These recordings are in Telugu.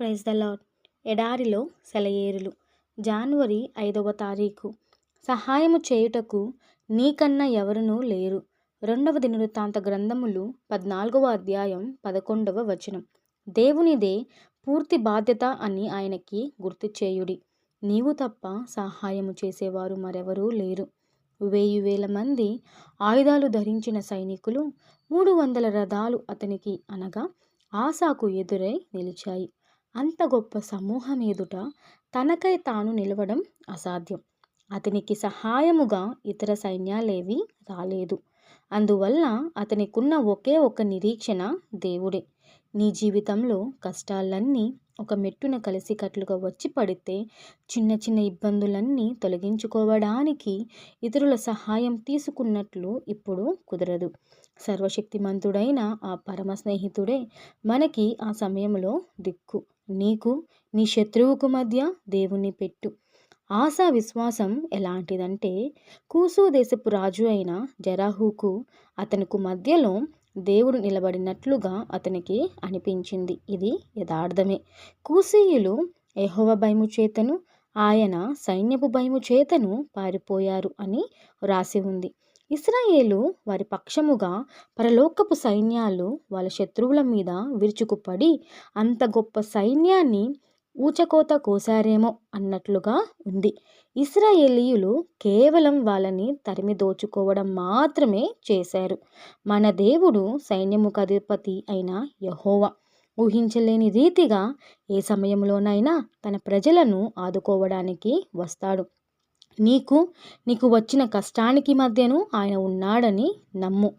Praise the lord. ఎడారిలో సెలయేరులు. జనవరి 5వ తారీఖు. సహాయము చేయుటకు నీకన్నా ఎవరునూ లేరు. 2వ దినవృత్తాంత గ్రంథములు 14వ అధ్యాయం 11వ వచనం. దేవునిదే పూర్తి బాధ్యత అని ఆయనకి గుర్తు చేయుడి. నీవు తప్ప సహాయము చేసేవారు మరెవరూ లేరు. 1000 మంది ఆయుధాలు ధరించిన సైనికులు 300 రథాలు అతనికి అనగా ఆసాకు ఎదురై నిలిచాయి. అంత గొప్ప సమూహం ఎదుట తనకై తాను నిలవడం అసాధ్యం. అతనికి సహాయముగా ఇతర సైన్యాలేవీ రాలేదు. అందువల్ల అతనికున్న ఒకే ఒక నిరీక్షణ దేవుడే. నీ జీవితంలో కష్టాలన్నీ ఒక మెట్టున కలిసికట్లుగా వచ్చి పడితే చిన్న చిన్న ఇబ్బందులన్నీ తొలగించుకోవడానికి ఇతరుల సహాయం తీసుకున్నట్లు ఇప్పుడు కుదరదు. సర్వశక్తిమంతుడైన ఆ పరమ స్నేహితుడే మనకి ఆ సమయంలో దిక్కు. నీకు నీ శత్రువుకు మధ్య దేవుణ్ణి పెట్టు. ఆసా విశ్వాసం ఎలాంటిదంటే కూసు దేశపు రాజు అయిన జరాహుకు అతనికి మధ్యలో దేవుడు నిలబడినట్లుగా అతనికి అనిపించింది. ఇది యథార్థమే. కూసీయులు యెహోవా భయము చేతను ఆయన సైన్యపు భయము చేతను పారిపోయారు అని వ్రాసి ఉంది. ఇశ్రాయేలు వారి పక్షముగా పరలోకపు సైన్యాలు వాళ్ళ శత్రువుల మీద విరుచుకుపడి అంత గొప్ప సైన్యాన్ని ఊచకోత కోసారేమో అన్నట్లుగా ఉంది. ఇశ్రాయేలీయులు కేవలం వాళ్ళని తరిమి దోచుకోవడం మాత్రమే చేశారు. మన దేవుడు సైన్యముకు అధిపతి అయిన యెహోవా ఊహించలేని రీతిగా ఏ సమయంలోనైనా తన ప్రజలను ఆదుకోవడానికి వస్తాడు. నీకు వచ్చిన కష్టానికి మధ్యను ఆయన ఉన్నాడని నమ్ము.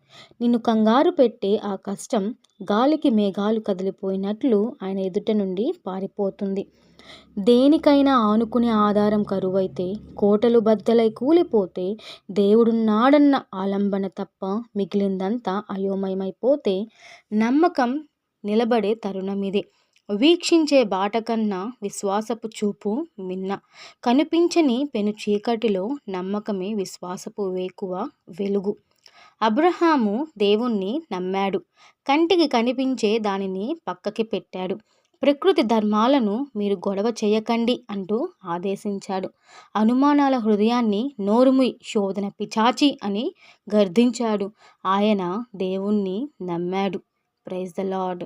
నిన్ను కంగారు పెట్టే ఆ కష్టం గాలికి మేఘాలు కదిలిపోయినట్లు ఆయన ఎదుట నుండి పారిపోతుంది. దేనికైనా ఆనుకునే ఆధారం కరువైతే, కోటలు బద్దలై కూలిపోతే, దేవుడున్నాడన్న ఆలంబన తప్ప మిగిలిందంతా అయోమయమైపోతే నమ్మకం నిలబడే తరుణమిదే. వీక్షించే బాట కన్నా విశ్వాసపు చూపు మిన్న. కనిపించని పెను చీకటిలో నమ్మకమే విశ్వాసపు వేకువ వెలుగు. అబ్రహాము దేవుణ్ణి నమ్మాడు. కంటికి కనిపించే దానిని పక్కకి పెట్టాడు. ప్రకృతి ధర్మాలను మీరు గొడవ చేయకండి అంటూ ఆదేశించాడు. అనుమానాల హృదయాన్ని నోరుముయ్, శోధన పిచాచి అని గర్దించాడు. ఆయన దేవుణ్ణి నమ్మాడు. Praise the lord.